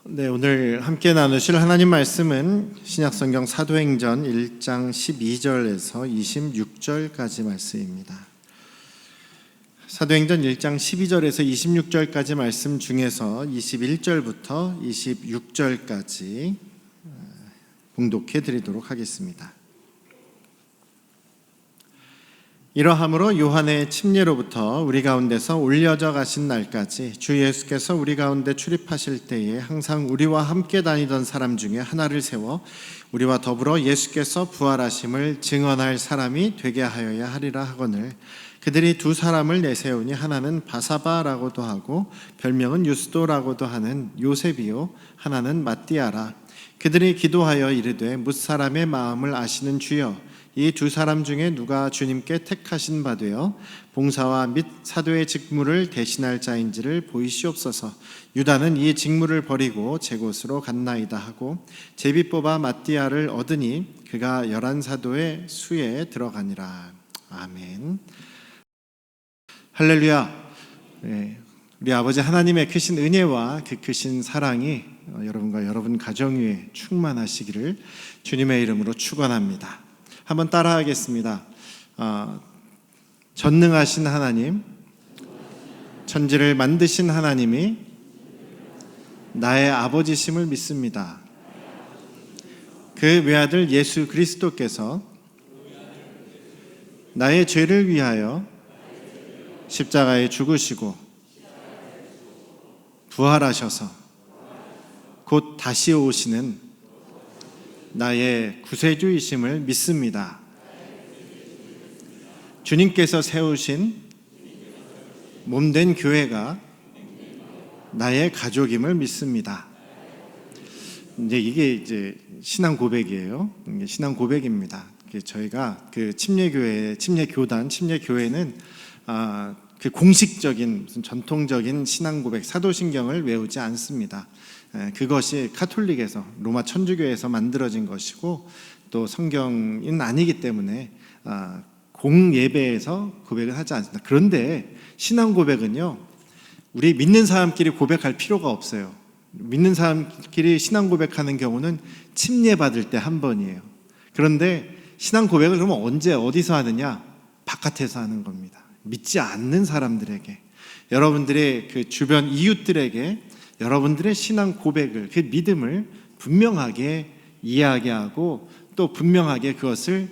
네, 오늘 함께 나누실 하나님 말씀은 신약성경 사도행전 1장 12절에서 26절까지 말씀입니다. 사도행전 1장 12절에서 26절까지 말씀 중에서 21절부터 26절까지 봉독해 드리도록 하겠습니다. 이러함으로 요한의 침례로부터 우리 가운데서 올려져 가신 날까지 주 예수께서 우리 가운데 출입하실 때에 항상 우리와 함께 다니던 사람 중에 하나를 세워 우리와 더불어 예수께서 부활하심을 증언할 사람이 되게 하여야 하리라 하거늘, 그들이 두 사람을 내세우니 하나는 바사바라고도 하고 별명은 유스도라고도 하는 요셉이요 하나는 마띠아라. 그들이 기도하여 이르되 뭇사람의 마음을 아시는 주여, 이 두 사람 중에 누가 주님께 택하신 바 되어 봉사와 및 사도의 직무를 대신할 자인지를 보이시옵소서. 유다는 이 직무를 버리고 제 곳으로 갔나이다 하고 제비 뽑아 마띠아를 얻으니 그가 11 사도의 수에 들어가니라. 아멘. 할렐루야. 우리 아버지 하나님의 크신 은혜와 그 크신 사랑이 여러분과 여러분 가정 위에 충만하시기를 주님의 이름으로 축원합니다. 한번 따라하겠습니다. 전능하신 하나님, 천지를 만드신 하나님이 나의 아버지심을 믿습니다. 그 외아들 예수 그리스도께서 나의 죄를 위하여 십자가에 죽으시고 부활하셔서 곧 다시 오시는 나의 구세주이심을 믿습니다. 주님께서 세우신 몸된 교회가 나의 가족임을 믿습니다. 이게 신앙 고백이에요. 신앙 고백입니다. 저희가 그 침례교회는 그 공식적인 무슨 전통적인 신앙 고백, 사도신경을 외우지 않습니다. 그것이 카톨릭에서, 로마 천주교에서 만들어진 것이고 또 성경은 아니기 때문에 공예배에서 고백을 하지 않습니다. 그런데 신앙 고백은요, 우리 믿는 사람끼리 고백할 필요가 없어요. 믿는 사람끼리 신앙 고백하는 경우는 침례받을 때 한 번이에요. 그런데 신앙 고백을 그러면 언제 어디서 하느냐? 바깥에서 하는 겁니다. 믿지 않는 사람들에게, 여러분들의 그 주변 이웃들에게 여러분들의 신앙 고백을, 그 믿음을 분명하게 이야기하고 또 분명하게 그것을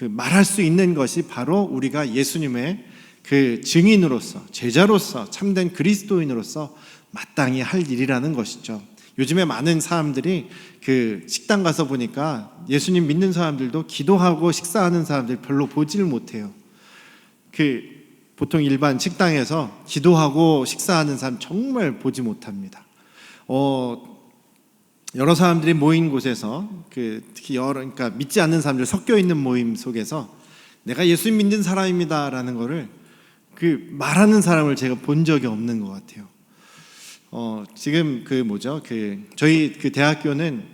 말할 수 있는 것이 바로 우리가 예수님의 그 증인으로서, 제자로서, 참된 그리스도인으로서 마땅히 할 일이라는 것이죠. 요즘에 많은 사람들이 그 식당 가서 보니까 예수님 믿는 사람들도 기도하고 식사하는 사람들 별로 보지를 못해요. 보통 일반 식당에서 기도하고 식사하는 사람 정말 보지 못합니다. 여러 사람들이 모인 곳에서 특히 그러니까 믿지 않는 사람들 섞여 있는 모임 속에서 내가 예수 믿는 사람입니다라는 거를 말하는 사람을 제가 본 적이 없는 것 같아요. 지금 저희 대학교는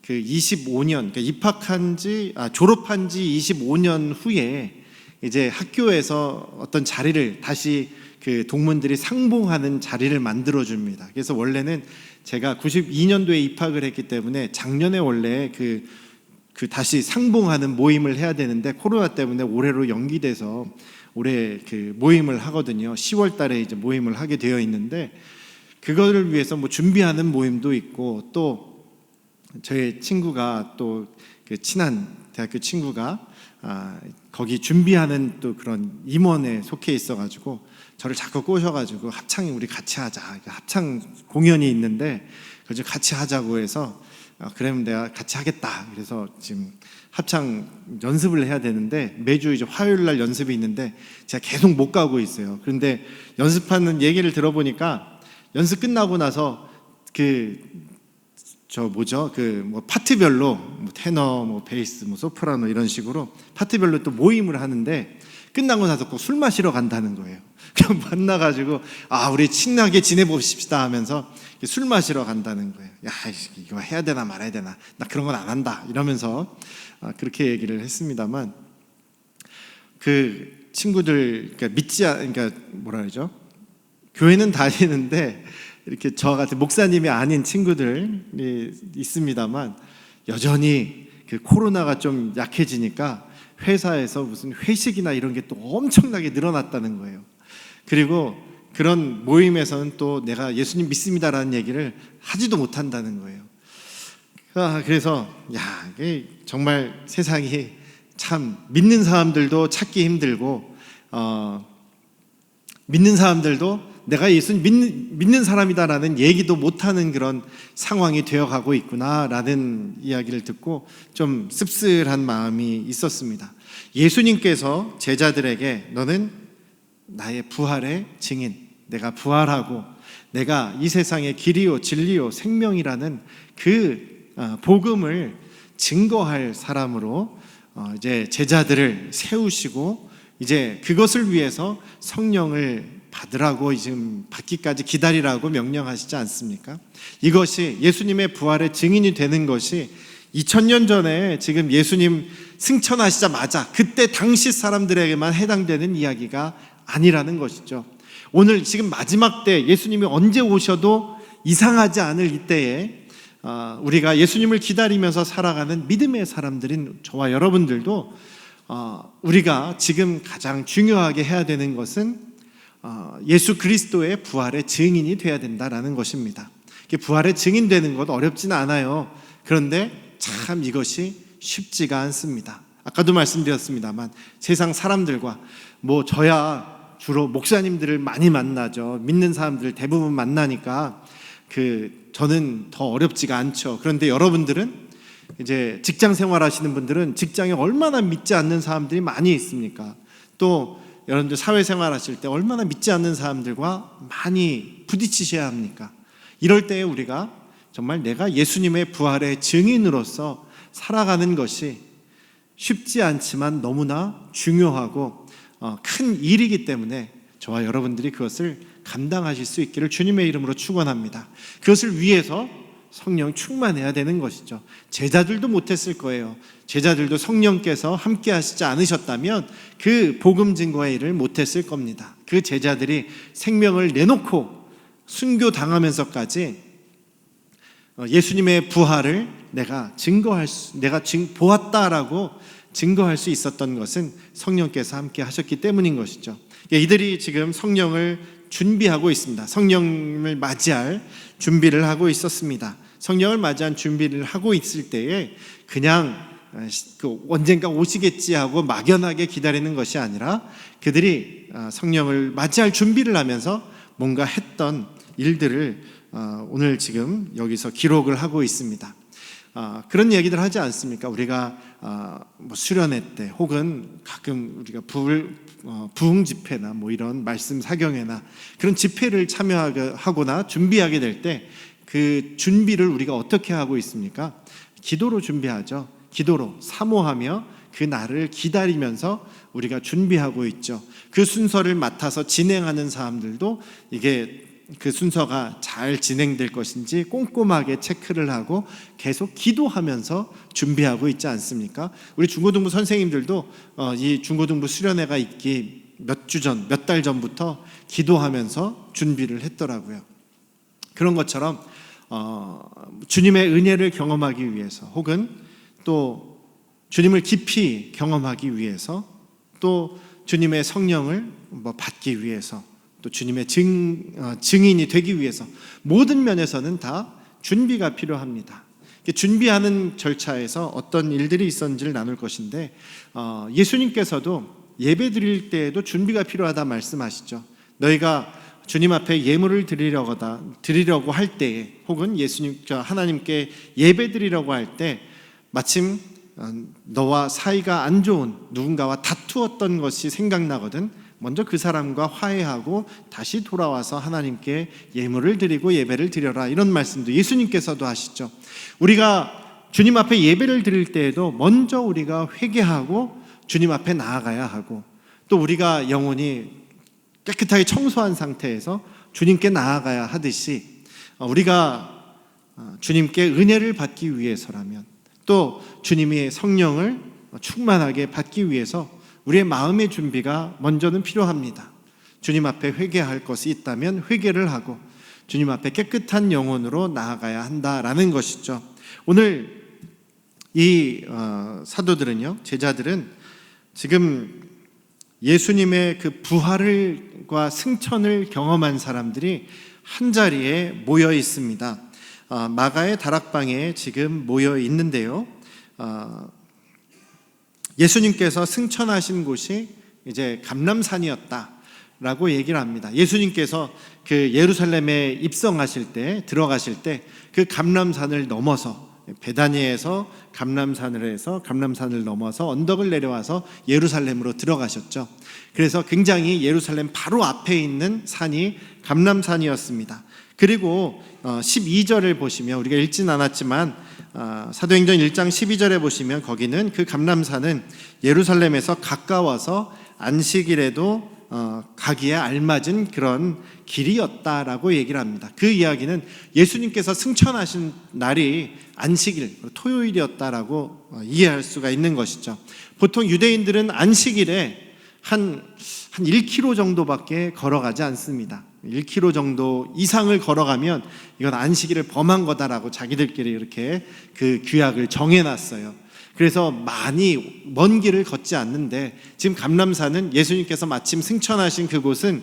25년, 그러니까 졸업한 지 25년 후에 이제 학교에서 어떤 자리를 다시 동문들이 상봉하는 자리를 만들어줍니다. 그래서 원래는 제가 92년도에 입학을 했기 때문에 작년에 원래 다시 상봉하는 모임을 해야 되는데 코로나 때문에 올해로 연기돼서 올해 모임을 하거든요. 10월 달에 이제 모임을 하게 되어 있는데 그거를 위해서 준비하는 모임도 있고 또 저희 친구가 또 친한 대학교 친구가 거기 준비하는 또 그런 임원에 속해 있어가지고 저를 자꾸 꼬셔가지고 합창 우리 같이 하자, 합창 공연이 있는데 그래서 같이 하자고 해서 그러면 내가 같이 하겠다. 그래서 지금 합창 연습을 해야 되는데 매주 이제 화요일 날 연습이 있는데 제가 계속 못 가고 있어요. 그런데 연습하는 얘기를 들어보니까 연습 끝나고 나서 파트별로 테너, 베이스, 소프라노 이런 식으로 파트별로 또 모임을 하는데 끝나고 나서 꼭 술 마시러 간다는 거예요. 그럼 만나가지고 우리 친하게 지내봅시다 하면서 술 마시러 간다는 거예요. 야, 이거 해야 되나 말아야 되나, 나 그런 건 안 한다 이러면서 그렇게 얘기를 했습니다만 그 친구들 그러니까 교회는 다니는데 이렇게 저 같은 목사님이 아닌 친구들이 있습니다만 여전히 그 코로나가 좀 약해지니까 회사에서 무슨 회식이나 이런 게 또 엄청나게 늘어났다는 거예요. 그리고 그런 모임에서는 또 내가 예수님 믿습니다라는 얘기를 하지도 못한다는 거예요. 그래서 이게 정말 세상이 참 믿는 사람들도 찾기 힘들고 믿는 사람들도 내가 예수님 믿는 사람이다라는 얘기도 못하는 그런 상황이 되어가고 있구나라는 이야기를 듣고 좀 씁쓸한 마음이 있었습니다. 예수님께서 제자들에게 너는 나의 부활의 증인, 내가 부활하고 내가 이 세상의 길이요 진리요 생명이라는 그 복음을 증거할 사람으로 이제 제자들을 세우시고 이제 그것을 위해서 성령을 받으라고 지금 받기까지 기다리라고 명령하시지 않습니까? 이것이 예수님의 부활의 증인이 되는 것이 2000년 전에 지금 예수님 승천하시자마자 그때 당시 사람들에게만 해당되는 이야기가 아니라는 것이죠. 오늘 지금 마지막 때 예수님이 언제 오셔도 이상하지 않을 이때에 우리가 예수님을 기다리면서 살아가는 믿음의 사람들인 저와 여러분들도 우리가 지금 가장 중요하게 해야 되는 것은 예수 그리스도의 부활의 증인이 되어야 된다라는 것입니다. 부활의 증인 되는 것 어렵지는 않아요. 그런데 참 이것이 쉽지가 않습니다. 아까도 말씀드렸습니다만 세상 사람들과 저야 주로 목사님들을 많이 만나죠. 믿는 사람들 대부분 만나니까 저는 더 어렵지가 않죠. 그런데 여러분들은 이제 직장 생활하시는 분들은 직장에 얼마나 믿지 않는 사람들이 많이 있습니까? 또 여러분들 사회생활 하실 때 얼마나 믿지 않는 사람들과 많이 부딪히셔야 합니까? 이럴 때에 우리가 정말 내가 예수님의 부활의 증인으로서 살아가는 것이 쉽지 않지만 너무나 중요하고 큰 일이기 때문에 저와 여러분들이 그것을 감당하실 수 있기를 주님의 이름으로 축원합니다. 그것을 위해서 성령 충만해야 되는 것이죠. 제자들도 못했을 거예요. 제자들도 성령께서 함께 하시지 않으셨다면 그 복음 증거의 일을 못했을 겁니다. 그 제자들이 생명을 내놓고 순교당하면서까지 예수님의 부활을 내가 보았다라고 증거할 수 있었던 것은 성령께서 함께 하셨기 때문인 것이죠. 이들이 지금 성령을 준비하고 있습니다. 성령을 맞이할 준비를 하고 있었습니다. 성령을 맞이한 준비를 하고 있을 때에 그냥 언젠가 오시겠지 하고 막연하게 기다리는 것이 아니라 그들이 성령을 맞이할 준비를 하면서 뭔가 했던 일들을 오늘 지금 여기서 기록을 하고 있습니다. 그런 얘기들 하지 않습니까? 우리가 수련회 때 혹은 가끔 우리가 부흥 집회나 이런 말씀 사경회나 그런 집회를 참여하거나 준비하게 될 때 그 준비를 우리가 어떻게 하고 있습니까? 기도로 준비하죠. 기도로 사모하며 그 날을 기다리면서 우리가 준비하고 있죠. 그 순서를 맡아서 진행하는 사람들도 이게 그 순서가 잘 진행될 것인지 꼼꼼하게 체크를 하고 계속 기도하면서 준비하고 있지 않습니까? 우리 중고등부 선생님들도 이 중고등부 수련회가 있기 몇 달 전부터 기도하면서 준비를 했더라고요. 그런 것처럼 주님의 은혜를 경험하기 위해서 혹은 또 주님을 깊이 경험하기 위해서 또 주님의 성령을 받기 위해서 또 주님의 증인이 되기 위해서 모든 면에서는 다 준비가 필요합니다. 준비하는 절차에서 어떤 일들이 있었는지를 나눌 것인데 예수님께서도 예배 드릴 때에도 준비가 필요하다 말씀하시죠. 너희가 주님 앞에 예물을 드리려고 할 때에 혹은 하나님께 예배 드리려고 할 때 마침 너와 사이가 안 좋은 누군가와 다투었던 것이 생각나거든 먼저 그 사람과 화해하고 다시 돌아와서 하나님께 예물을 드리고 예배를 드려라, 이런 말씀도 예수님께서도 하시죠. 우리가 주님 앞에 예배를 드릴 때에도 먼저 우리가 회개하고 주님 앞에 나아가야 하고 또 우리가 영혼이 깨끗하게 청소한 상태에서 주님께 나아가야 하듯이 우리가 주님께 은혜를 받기 위해서라면 또 주님의 성령을 충만하게 받기 위해서 우리의 마음의 준비가 먼저는 필요합니다. 주님 앞에 회개할 것이 있다면 회개를 하고 주님 앞에 깨끗한 영혼으로 나아가야 한다라는 것이죠. 오늘 이 사도들은요, 제자들은 지금 예수님의 그 부활과 승천을 경험한 사람들이 한자리에 모여 있습니다. 마가의 다락방에 지금 모여 있는데요, 예수님께서 승천하신 곳이 이제 감람산이었다라고 얘기를 합니다. 예수님께서 그 예루살렘에 입성하실 때, 들어가실 때 그 감람산을 넘어서 베다니에서 감람산을 넘어서 언덕을 내려와서 예루살렘으로 들어가셨죠. 그래서 굉장히 예루살렘 바로 앞에 있는 산이 감람산이었습니다. 그리고 12절을 보시면, 우리가 읽진 않았지만 사도행전 1장 12절에 보시면 거기는 그 감람산은 예루살렘에서 가까워서 안식일에도 가기에 알맞은 그런 길이었다라고 얘기를 합니다. 그 이야기는 예수님께서 승천하신 날이 안식일, 토요일이었다라고 이해할 수가 있는 것이죠. 보통 유대인들은 안식일에 한 1km 정도밖에 걸어가지 않습니다. 1km 정도 이상을 걸어가면 이건 안식일을 범한 거다라고 자기들끼리 이렇게 그 규약을 정해놨어요. 그래서 많이 먼 길을 걷지 않는데, 지금 감람산은 예수님께서 마침 승천하신 그곳은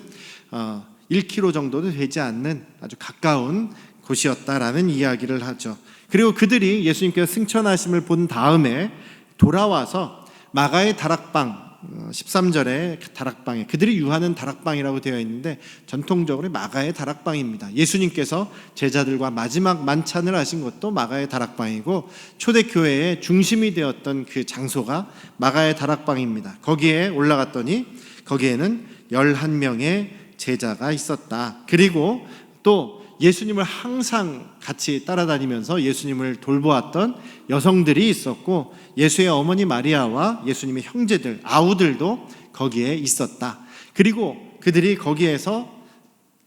1km 정도도 되지 않는 아주 가까운 곳이었다라는 이야기를 하죠. 그리고 그들이 예수님께서 승천하심을 본 다음에 돌아와서 마가의 다락방, 13절에 다락방에, 그들이 유하는 다락방이라고 되어 있는데 전통적으로 마가의 다락방입니다. 예수님께서 제자들과 마지막 만찬을 하신 것도 마가의 다락방이고, 초대교회의 중심이 되었던 그 장소가 마가의 다락방입니다. 거기에 올라갔더니 거기에는 11명의 제자가 있었다. 그리고 또 예수님을 항상 같이 따라다니면서 예수님을 돌보았던 여성들이 있었고, 예수의 어머니 마리아와 예수님의 형제들, 아우들도 거기에 있었다. 그리고 그들이 거기에서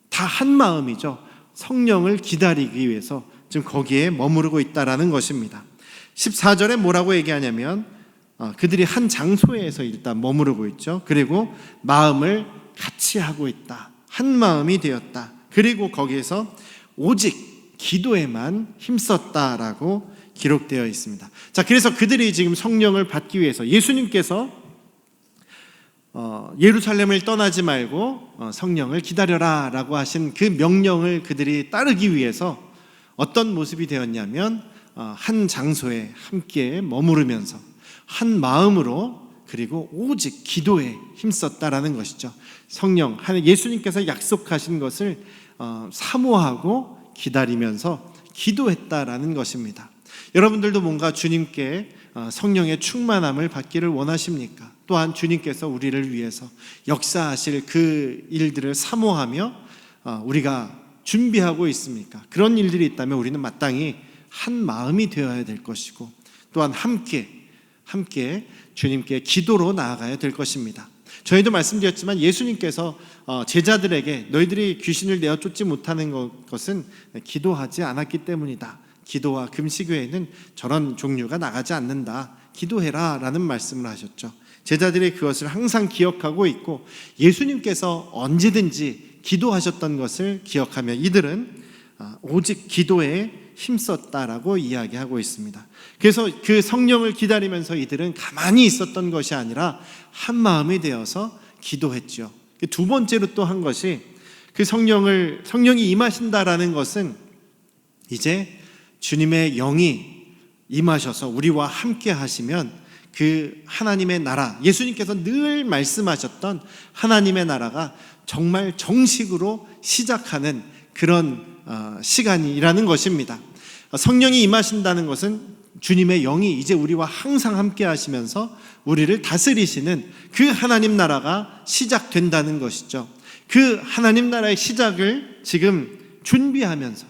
다 한 마음이죠. 성령을 기다리기 위해서 지금 거기에 머무르고 있다라는 것입니다. 14절에 뭐라고 얘기하냐면 그들이 한 장소에서 일단 머무르고 있죠. 그리고 마음을 같이 하고 있다. 한 마음이 되었다. 그리고 거기에서 오직 기도에만 힘썼다라고 기록되어 있습니다. 자, 그래서 그들이 지금 성령을 받기 위해서 예수님께서 예루살렘을 떠나지 말고 성령을 기다려라 라고 하신 그 명령을 그들이 따르기 위해서 어떤 모습이 되었냐면 한 장소에 함께 머무르면서 한 마음으로, 그리고 오직 기도에 힘썼다라는 것이죠. 성령, 예수님께서 약속하신 것을 사모하고 기다리면서 기도했다라는 것입니다. 여러분들도 뭔가 주님께 성령의 충만함을 받기를 원하십니까? 또한 주님께서 우리를 위해서 역사하실 그 일들을 사모하며 우리가 준비하고 있습니까? 그런 일들이 있다면 우리는 마땅히 한 마음이 되어야 될 것이고, 또한 함께 주님께 기도로 나아가야 될 것입니다. 저희도 말씀드렸지만 예수님께서 제자들에게 너희들이 귀신을 내어 쫓지 못하는 것은 기도하지 않았기 때문이다. 기도와 금식 외에는 저런 종류가 나가지 않는다. 기도해라 라는 말씀을 하셨죠. 제자들이 그것을 항상 기억하고 있고, 예수님께서 언제든지 기도하셨던 것을 기억하며 이들은 오직 기도에 힘썼다라고 이야기하고 있습니다. 그래서 그 성령을 기다리면서 이들은 가만히 있었던 것이 아니라 한 마음이 되어서 기도했죠. 두 번째로 또 한 것이, 그 성령이 임하신다라는 것은 이제 주님의 영이 임하셔서 우리와 함께 하시면 그 하나님의 나라, 예수님께서 늘 말씀하셨던 하나님의 나라가 정말 정식으로 시작하는 그런 시간이라는 것입니다. 성령이 임하신다는 것은 주님의 영이 이제 우리와 항상 함께 하시면서 우리를 다스리시는 그 하나님 나라가 시작된다는 것이죠. 그 하나님 나라의 시작을 지금 준비하면서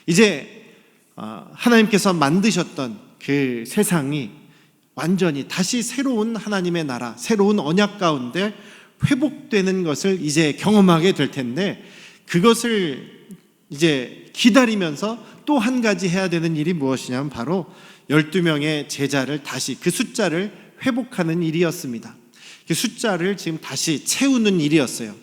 이제 하나님께서 만드셨던 그 세상이 완전히 다시 새로운 하나님의 나라, 새로운 언약 가운데 회복되는 것을 이제 경험하게 될 텐데, 그것을 이제 기다리면서 또 한 가지 해야 되는 일이 무엇이냐면 바로 12명의 제자를 다시 그 숫자를 회복하는 일이었습니다. 그 숫자를 지금 다시 채우는 일이었어요.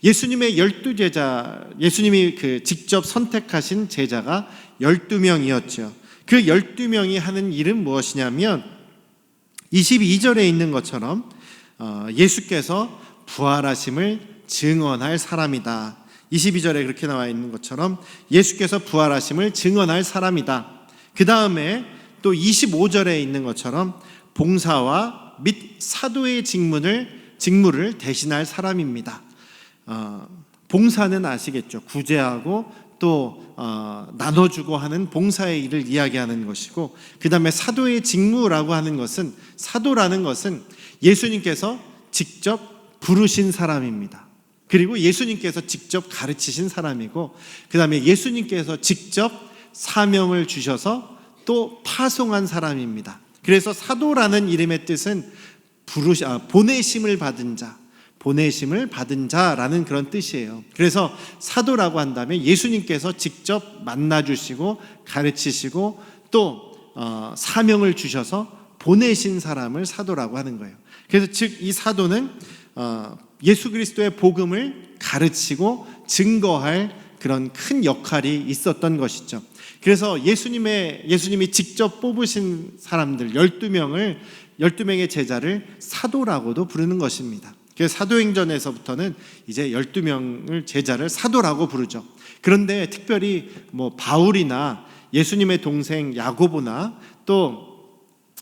예수님의 12제자, 예수님이 직접 선택하신 제자가 12명이었죠. 그 12명이 하는 일은 무엇이냐면 22절에 있는 것처럼 예수께서 부활하심을 증언할 사람이다. 22절에 그렇게 나와 있는 것처럼 예수께서 부활하심을 증언할 사람이다. 그 다음에 또 25절에 있는 것처럼 봉사와 및 사도의 직무를 대신할 사람입니다. 봉사는 아시겠죠? 구제하고 또 나눠주고 하는 봉사의 일을 이야기하는 것이고, 그 다음에 사도의 직무라고 하는 것은, 사도라는 것은 예수님께서 직접 부르신 사람입니다. 그리고 예수님께서 직접 가르치신 사람이고, 그 다음에 예수님께서 직접 사명을 주셔서 또 파송한 사람입니다. 그래서 사도라는 이름의 뜻은 보내심을 받은 자, 보내심을 받은 자라는 그런 뜻이에요. 그래서 사도라고 한다면 예수님께서 직접 만나주시고 가르치시고 또 사명을 주셔서 보내신 사람을 사도라고 하는 거예요. 그래서 즉 이 사도는 예수 그리스도의 복음을 가르치고 증거할 그런 큰 역할이 있었던 것이죠. 그래서 예수님이 직접 뽑으신 사람들 12명의 제자를 사도라고도 부르는 것입니다. 그래서 사도행전에서부터는 이제 12명을 제자를 사도라고 부르죠. 그런데 특별히 바울이나 예수님의 동생 야고보나 또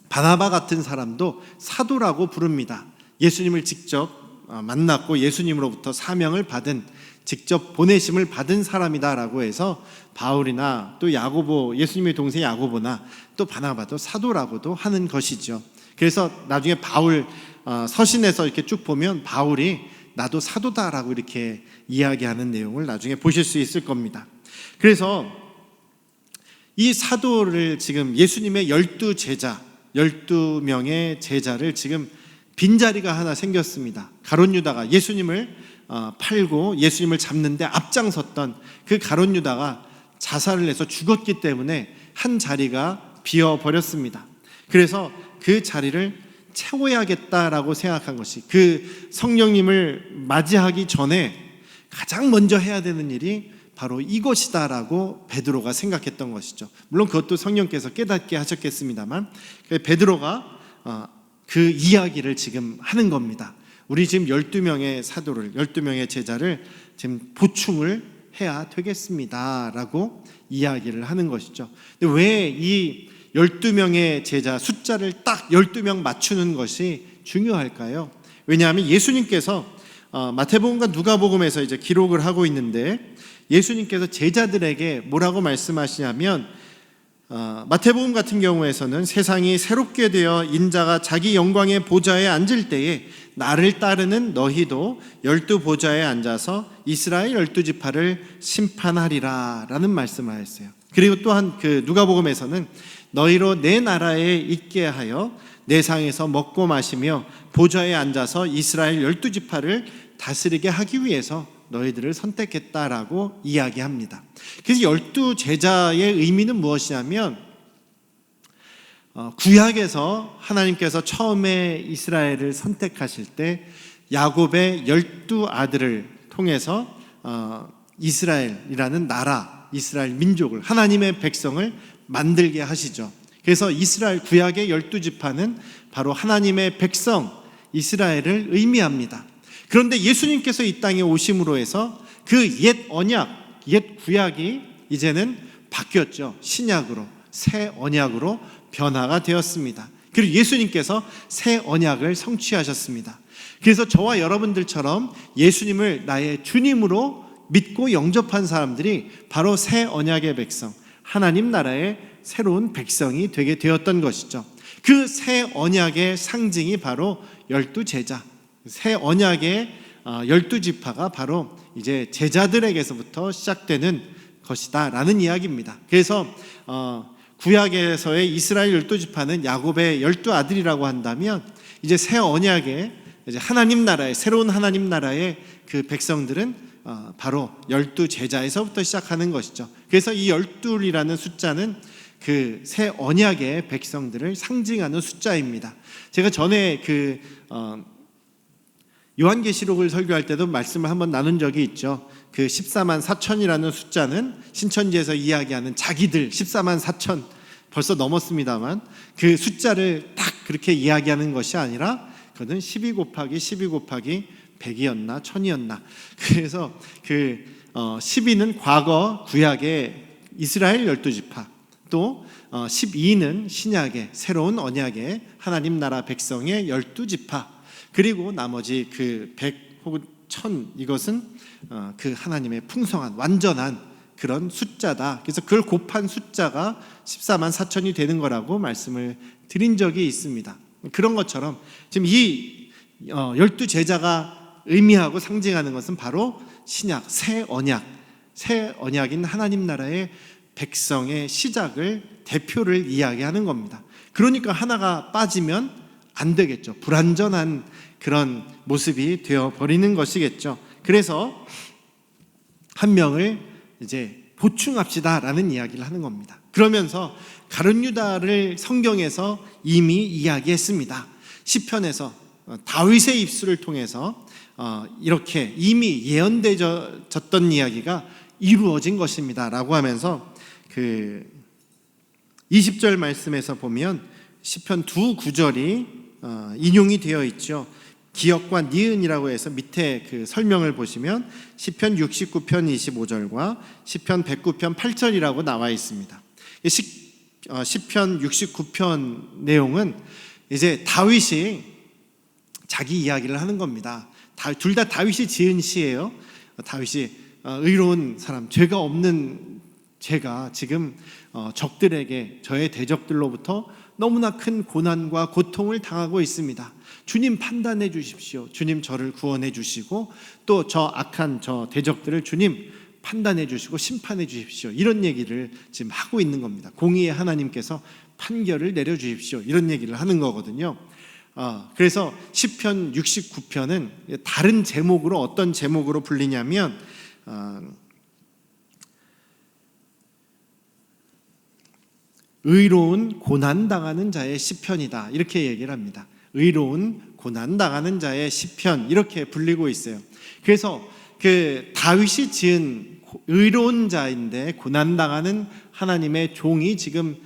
바나바 같은 사람도 사도라고 부릅니다. 예수님을 직접 만났고 예수님으로부터 사명을 받은, 직접 보내심을 받은 사람이다라고 해서 바울이나 또 야고보, 예수님의 동생 야고보나 또 바나바도 사도라고도 하는 것이죠. 그래서 나중에 바울 서신에서 이렇게 쭉 보면 바울이 나도 사도다라고 이렇게 이야기하는 내용을 나중에 보실 수 있을 겁니다. 그래서 이 사도를 지금 예수님의 12명의 제자를 지금 빈자리가 하나 생겼습니다. 가룟 유다가 예수님을 팔고 예수님을 잡는데 앞장섰던 그 가룟 유다가 자살을 해서 죽었기 때문에 한 자리가 비어버렸습니다. 그래서 그 자리를 채워야겠다라고 생각한 것이, 그 성령님을 맞이하기 전에 가장 먼저 해야 되는 일이 바로 이것이다라고 베드로가 생각했던 것이죠. 물론 그것도 성령께서 깨닫게 하셨겠습니다만 베드로가 그 이야기를 지금 하는 겁니다. 우리 지금 12명의 사도를, 12명의 제자를 지금 보충을 해야 되겠습니다라고 이야기를 하는 것이죠. 근데 왜 이 12명의 제자 숫자를 딱 12명 맞추는 것이 중요할까요? 왜냐하면 예수님께서 마태복음과 누가복음에서 이제 기록을 하고 있는데, 예수님께서 제자들에게 뭐라고 말씀하시냐면 마태복음 같은 경우에서는 세상이 새롭게 되어 인자가 자기 영광의 보좌에 앉을 때에 나를 따르는 너희도 12보좌에 앉아서 이스라엘 12지파를 심판하리라 라는 말씀을 하였어요. 그리고 또한 그 누가복음에서는 너희로 내 나라에 있게 하여 내 상에서 먹고 마시며 보좌에 앉아서 이스라엘 12지파를 다스리게 하기 위해서 너희들을 선택했다라고 이야기합니다. 그래서 12제자의 의미는 무엇이냐면 구약에서 하나님께서 처음에 이스라엘을 선택하실 때 야곱의 12아들을 통해서 이스라엘이라는 나라, 이스라엘 민족을, 하나님의 백성을 만들게 하시죠. 그래서 이스라엘 구약의 12지파는 바로 하나님의 백성 이스라엘을 의미합니다. 그런데 예수님께서 이 땅에 오심으로 해서 그 옛 언약, 옛 구약이 이제는 바뀌었죠. 신약으로, 새 언약으로 변화가 되었습니다. 그리고 예수님께서 새 언약을 성취하셨습니다. 그래서 저와 여러분들처럼 예수님을 나의 주님으로 믿고 영접한 사람들이 바로 새 언약의 백성, 하나님 나라의 새로운 백성이 되게 되었던 것이죠. 그 새 언약의 상징이 바로 12제자, 새 언약의 12지파가 바로 이제 제자들에게서부터 시작되는 것이다 라는 이야기입니다. 그래서 구약에서의 이스라엘 12지파는 야곱의 12아들이라고 한다면, 이제 새 언약의 이제 하나님 나라의, 새로운 하나님 나라의 그 백성들은 바로 12제자에서부터 시작하는 것이죠. 그래서 이 12이라는 숫자는 그 새 언약의 백성들을 상징하는 숫자입니다. 제가 전에 요한계시록을 설교할 때도 말씀을 한번 나눈 적이 있죠. 그 14만 4천이라는 숫자는 신천지에서 이야기하는 자기들 14만 4천 벌써 넘었습니다만 그 숫자를 딱 그렇게 이야기하는 것이 아니라 그거는 12 곱하기 12 곱하기 100이었나 1000이었나. 그래서 그 12는 과거 구약의 이스라엘 12지파, 또 12는 신약의 새로운 언약의 하나님 나라 백성의 12지파, 그리고 나머지 그 100 혹은 1000, 이것은 그 하나님의 풍성한 완전한 그런 숫자다. 그래서 그걸 곱한 숫자가 14만 4천이 되는 거라고 말씀을 드린 적이 있습니다. 그런 것처럼 지금 이 12제자가 의미하고 상징하는 것은 바로 신약, 새 언약인 하나님 나라의 백성의 시작을, 대표를 이야기하는 겁니다. 그러니까 하나가 빠지면 안 되겠죠. 불완전한 그런 모습이 되어버리는 것이겠죠. 그래서 한 명을 이제 보충합시다라는 이야기를 하는 겁니다. 그러면서 가룟 유다를 성경에서 이미 이야기했습니다. 시편에서 다윗의 입술을 통해서 이렇게 이미 예언되어졌던 이야기가 이루어진 것입니다 라고 하면서 그 20절 말씀에서 보면 시편 두 구절이 인용이 되어 있죠. 기역과 니은이라고 해서 밑에 그 설명을 보시면 시편 69편 25절과 시편 109편 8절이라고 나와 있습니다. 시편 69편 내용은 이제 다윗이 자기 이야기를 하는 겁니다. 둘 다 다윗이 지은 시예요. 다윗이 의로운 사람, 죄가 없는 제가 지금 적들에게, 저의 대적들로부터 너무나 큰 고난과 고통을 당하고 있습니다. 주님 판단해 주십시오. 주님 저를 구원해 주시고 또 저 악한 저 대적들을 주님 판단해 주시고 심판해 주십시오. 이런 얘기를 지금 하고 있는 겁니다. 공의의 하나님께서 판결을 내려 주십시오. 이런 얘기를 하는 거거든요. 그래서 시편 69편은 다른 제목으로, 어떤 제목으로 불리냐면 의로운 고난당하는 자의 시편이다, 이렇게 얘기를 합니다. 의로운 고난당하는 자의 시편, 이렇게 불리고 있어요. 그래서 그 다윗이 지은 의로운 자인데 고난당하는 하나님의 종이 지금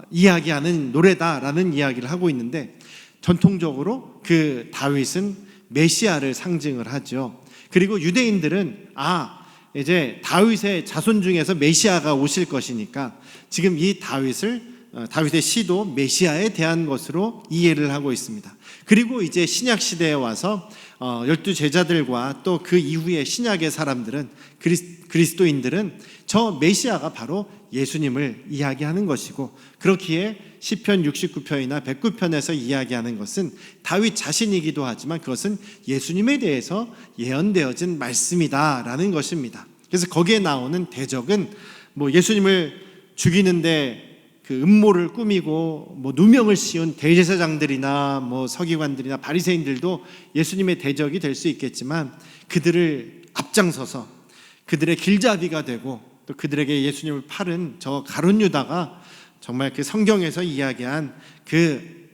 이야기하는 노래다라는 이야기를 하고 있는데, 전통적으로 그 다윗은 메시아를 상징을 하죠. 그리고 유대인들은 이제 다윗의 자손 중에서 메시아가 오실 것이니까 지금 이 다윗의 시도 메시아에 대한 것으로 이해를 하고 있습니다. 그리고 이제 신약 시대에 와서 12제자들과 또 그 이후에 신약의 사람들은, 그리스도인들은 저 메시아가 바로 예수님을 이야기하는 것이고, 그렇기에 시편 69편이나 109편에서 이야기하는 것은 다윗 자신이기도 하지만 그것은 예수님에 대해서 예언되어진 말씀이다라는 것입니다. 그래서 거기에 나오는 대적은 뭐 예수님을 죽이는데 그 음모를 꾸미고 뭐 누명을 씌운 대제사장들이나 뭐 서기관들이나 바리새인들도 예수님의 대적이 될 수 있겠지만, 그들을 앞장서서 그들의 길잡이가 되고 또 그들에게 예수님을 팔은 저 가룟 유다가 정말 그 성경에서 이야기한 그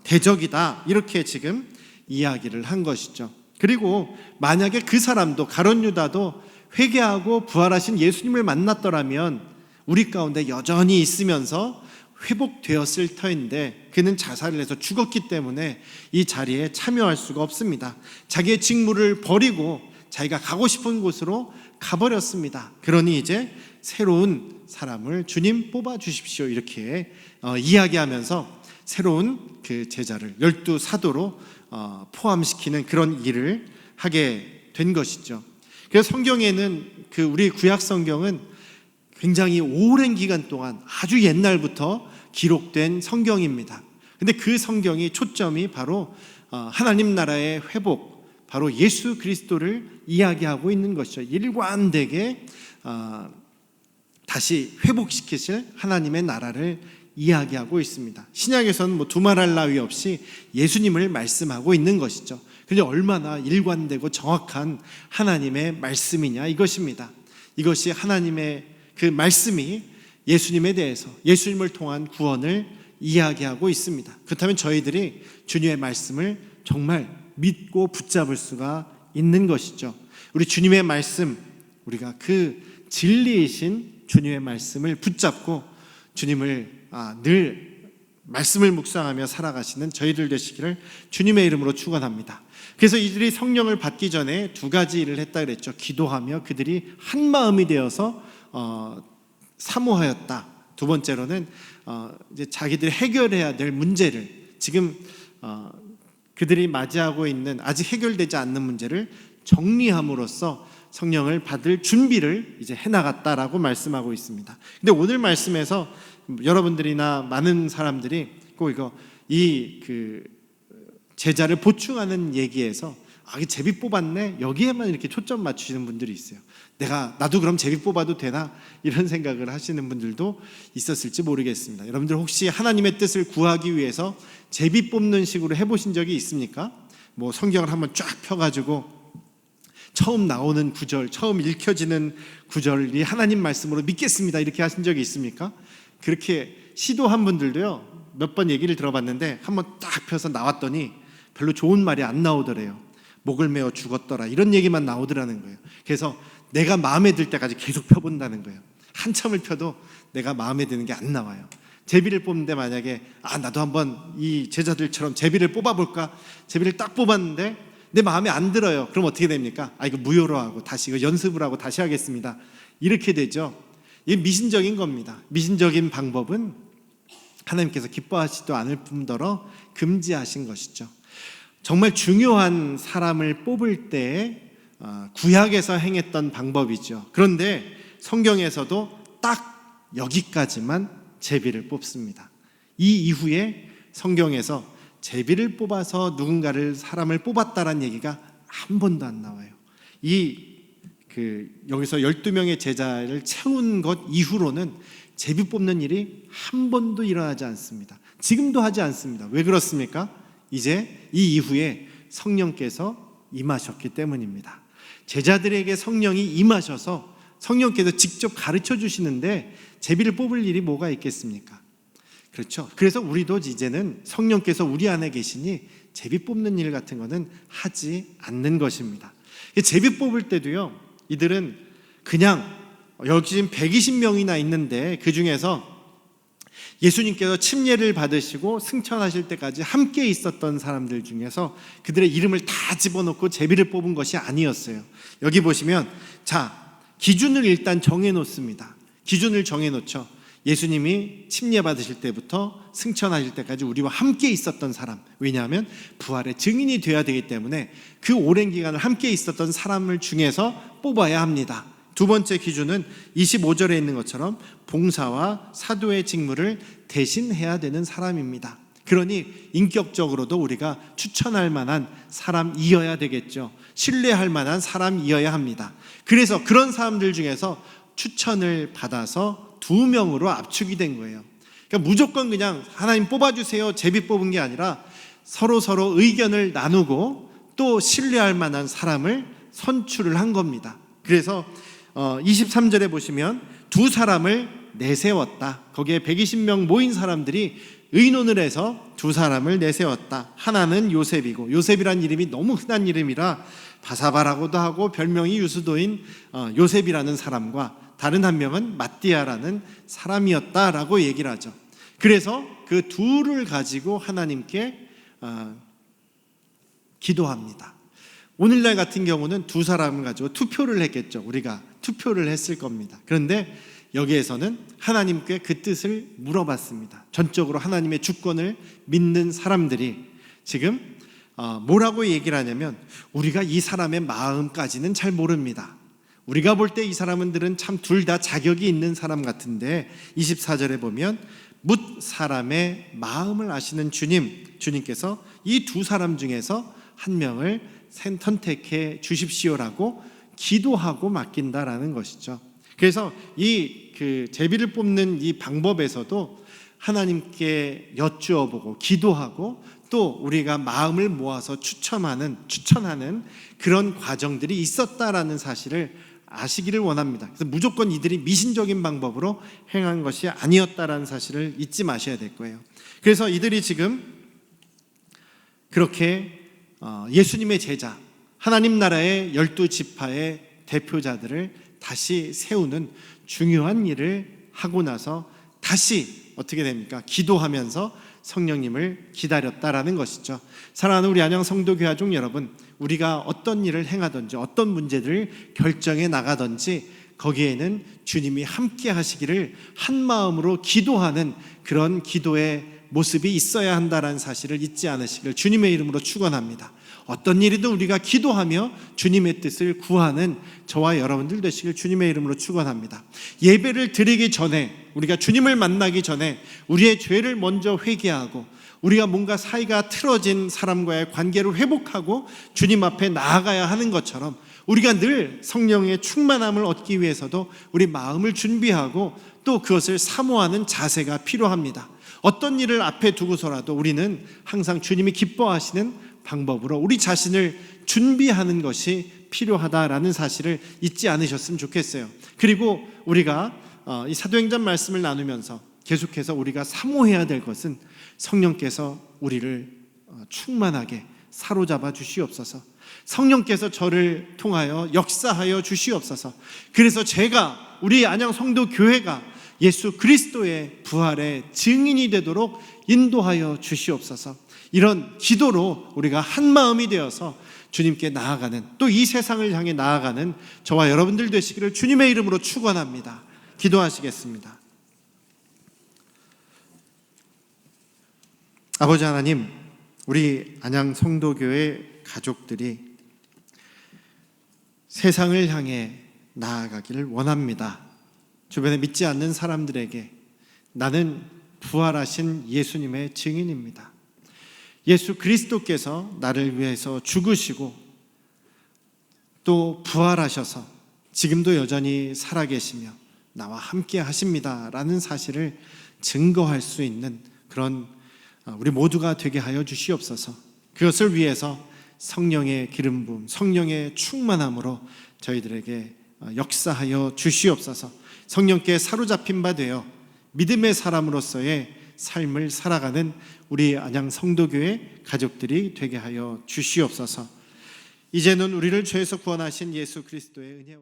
대적이다, 이렇게 지금 이야기를 한 것이죠. 그리고 만약에 그 사람도, 가룟 유다도 회개하고 부활하신 예수님을 만났더라면 우리 가운데 여전히 있으면서 회복되었을 터인데, 그는 자살을 해서 죽었기 때문에 이 자리에 참여할 수가 없습니다. 자기의 직무를 버리고 자기가 가고 싶은 곳으로 가버렸습니다. 그러니 이제 새로운 사람을 주님 뽑아 주십시오, 이렇게 이야기하면서 새로운 그 제자를 12사도로 포함시키는 그런 일을 하게 된 것이죠. 그래서 성경에는, 그 우리 구약 성경은 굉장히 오랜 기간 동안 아주 옛날부터 기록된 성경입니다. 근데 그 성경이 초점이 바로 하나님 나라의 회복, 바로 예수 그리스도를 이야기하고 있는 것이죠. 일관되게 다시 회복시키실 하나님의 나라를 이야기하고 있습니다. 신약에서는 뭐 두말할 나위 없이 예수님을 말씀하고 있는 것이죠. 그런데 얼마나 일관되고 정확한 하나님의 말씀이냐, 이것입니다. 이것이 하나님의 그 말씀이 예수님에 대해서, 예수님을 통한 구원을 이야기하고 있습니다. 그렇다면 저희들이 주님의 말씀을 정말 믿고 붙잡을 수가 있는 것이죠. 우리 주님의 말씀, 우리가 그 진리이신 주님의 말씀을 붙잡고 주님을 늘 말씀을 묵상하며 살아가시는 저희들 되시기를 주님의 이름으로 축원합니다. 그래서 이들이 성령을 받기 전에 두 가지 일을 했다 그랬죠. 기도하며 그들이 한 마음이 되어서 사모하였다. 두 번째로는 이제 자기들이 해결해야 될 문제를 지금 그들이 맞이하고 있는 아직 해결되지 않는 문제를 정리함으로써 성령을 받을 준비를 이제 해나갔다라고 말씀하고 있습니다. 근데 오늘 말씀에서 여러분들이나 많은 사람들이 꼭 제자를 보충하는 얘기에서 제비 뽑았네 여기에만 이렇게 초점 맞추시는 분들이 있어요. 나도 그럼 제비 뽑아도 되나 이런 생각을 하시는 분들도 있었을지 모르겠습니다. 여러분들 혹시 하나님의 뜻을 구하기 위해서 제비 뽑는 식으로 해보신 적이 있습니까? 뭐 성경을 한번 쫙 펴가지고 처음 나오는 구절, 처음 읽혀지는 구절이 하나님 말씀으로 믿겠습니다 이렇게 하신 적이 있습니까? 그렇게 시도한 분들도요 몇 번 얘기를 들어봤는데 한번 딱 펴서 나왔더니 별로 좋은 말이 안 나오더래요. 목을 메어 죽었더라 이런 얘기만 나오더라는 거예요. 그래서 내가 마음에 들 때까지 계속 펴본다는 거예요. 한참을 펴도 내가 마음에 드는 게 안 나와요. 제비를 뽑는데 만약에 나도 한번 이 제자들처럼 제비를 뽑아볼까? 제비를 딱 뽑았는데 내 마음에 안 들어요. 그럼 어떻게 됩니까? 이거 무효로 하고 다시 이거 연습을 하고 다시 하겠습니다. 이렇게 되죠. 이게 미신적인 겁니다. 미신적인 방법은 하나님께서 기뻐하시지도 않을 뿐더러 금지하신 것이죠. 정말 중요한 사람을 뽑을 때 구약에서 행했던 방법이죠. 그런데 성경에서도 딱 여기까지만 제비를 뽑습니다. 이 이후에 성경에서 제비를 뽑아서 사람을 뽑았다라는 얘기가 한 번도 안 나와요. 여기서 12명의 제자를 채운 것 이후로는 제비 뽑는 일이 한 번도 일어나지 않습니다. 지금도 하지 않습니다. 왜 그렇습니까? 이제 이 이후에 성령께서 임하셨기 때문입니다. 제자들에게 성령이 임하셔서 성령께서 직접 가르쳐 주시는데 제비를 뽑을 일이 뭐가 있겠습니까? 그렇죠. 그래서 우리도 이제는 성령께서 우리 안에 계시니 제비 뽑는 일 같은 거는 하지 않는 것입니다. 제비 뽑을 때도요 이들은 그냥 여기 지금 120명이나 있는데 그 중에서 예수님께서 침례를 받으시고 승천하실 때까지 함께 있었던 사람들 중에서 그들의 이름을 다 집어넣고 제비를 뽑은 것이 아니었어요. 여기 보시면 기준을 일단 정해놓습니다. 기준을 정해놓죠. 예수님이 침례 받으실 때부터 승천하실 때까지 우리와 함께 있었던 사람, 왜냐하면 부활의 증인이 되어야 되기 때문에 그 오랜 기간을 함께 있었던 사람을 중에서 뽑아야 합니다. 두 번째 기준은 25절에 있는 것처럼 봉사와 사도의 직무를 대신해야 되는 사람입니다. 그러니 인격적으로도 우리가 추천할 만한 사람이어야 되겠죠. 신뢰할 만한 사람이어야 합니다. 그래서 그런 사람들 중에서 추천을 받아서 2명으로 압축이 된 거예요. 그러니까 무조건 그냥 하나님 뽑아주세요 제비 뽑은 게 아니라 서로 의견을 나누고 또 신뢰할 만한 사람을 선출을 한 겁니다. 그래서 23절에 보시면 2사람을 내세웠다. 거기에 120명 모인 사람들이 의논을 해서 2사람을 내세웠다. 하나는 요셉이고, 요셉이란 이름이 너무 흔한 이름이라 바사바라고도 하고 별명이 유수도인 요셉이라는 사람과 다른 한 명은 마띠아라는 사람이었다라고 얘기를 하죠. 그래서 그 둘을 가지고 하나님께 기도합니다. 오늘날 같은 경우는 2사람을 가지고 투표를 했겠죠. 우리가 투표를 했을 겁니다. 그런데 여기에서는 하나님께 그 뜻을 물어봤습니다. 전적으로 하나님의 주권을 믿는 사람들이 지금 뭐라고 얘기를 하냐면 우리가 이 사람의 마음까지는 잘 모릅니다. 우리가 볼 때 이 사람들은 참 둘 다 자격이 있는 사람 같은데 24절에 보면 뭇 사람의 마음을 아시는 주님께서 이 2사람 중에서 한 명을 선택해 주십시오라고 기도하고 맡긴다라는 것이죠. 그래서 이 제비를 뽑는 이 방법에서도 하나님께 여쭈어보고 기도하고 또 우리가 마음을 모아서 추천하는 그런 과정들이 있었다라는 사실을 아시기를 원합니다. 그래서 무조건 이들이 미신적인 방법으로 행한 것이 아니었다라는 사실을 잊지 마셔야 될 거예요. 그래서 이들이 지금 그렇게 예수님의 제자, 하나님 나라의 12지파의 대표자들을 다시 세우는 중요한 일을 하고 나서 다시 어떻게 됩니까? 기도하면서 성령님을 기다렸다라는 것이죠. 사랑하는 우리 안양 성도교회 가족 여러분, 우리가 어떤 일을 행하든지 어떤 문제들을 결정해 나가든지 거기에는 주님이 함께 하시기를 한 마음으로 기도하는 그런 기도의 모습이 있어야 한다는 사실을 잊지 않으시길 주님의 이름으로 축원합니다. 어떤 일이든 우리가 기도하며 주님의 뜻을 구하는 저와 여러분들 되시길 주님의 이름으로 축원합니다. 예배를 드리기 전에, 우리가 주님을 만나기 전에 우리의 죄를 먼저 회개하고 우리가 뭔가 사이가 틀어진 사람과의 관계를 회복하고 주님 앞에 나아가야 하는 것처럼 우리가 늘 성령의 충만함을 얻기 위해서도 우리 마음을 준비하고 또 그것을 사모하는 자세가 필요합니다. 어떤 일을 앞에 두고서라도 우리는 항상 주님이 기뻐하시는 방법으로 우리 자신을 준비하는 것이 필요하다라는 사실을 잊지 않으셨으면 좋겠어요. 그리고 우리가 이 사도행전 말씀을 나누면서 계속해서 우리가 사모해야 될 것은 성령께서 우리를 충만하게 사로잡아 주시옵소서. 성령께서 저를 통하여 역사하여 주시옵소서. 그래서 제가, 우리 안양 성도 교회가 예수 그리스도의 부활의 증인이 되도록 인도하여 주시옵소서. 이런 기도로 우리가 한 마음이 되어서 주님께 나아가는, 또 이 세상을 향해 나아가는 저와 여러분들 되시기를 주님의 이름으로 축원합니다. 기도하시겠습니다. 아버지 하나님, 우리 안양 성도교회 가족들이 세상을 향해 나아가기를 원합니다. 주변에 믿지 않는 사람들에게 나는 부활하신 예수님의 증인입니다. 예수 그리스도께서 나를 위해서 죽으시고 또 부활하셔서 지금도 여전히 살아계시며 나와 함께 하십니다 라는 사실을 증거할 수 있는 그런 우리 모두가 되게 하여 주시옵소서. 그것을 위해서 성령의 기름 부음, 성령의 충만함으로 저희들에게 역사하여 주시옵소서. 성령께 사로잡힌 바 되어 믿음의 사람으로서의 삶을 살아가는 우리 안양 성도교회 가족들이 되게 하여 주시옵소서. 이제는 우리를 죄에서 구원하신 예수 그리스도의 은혜와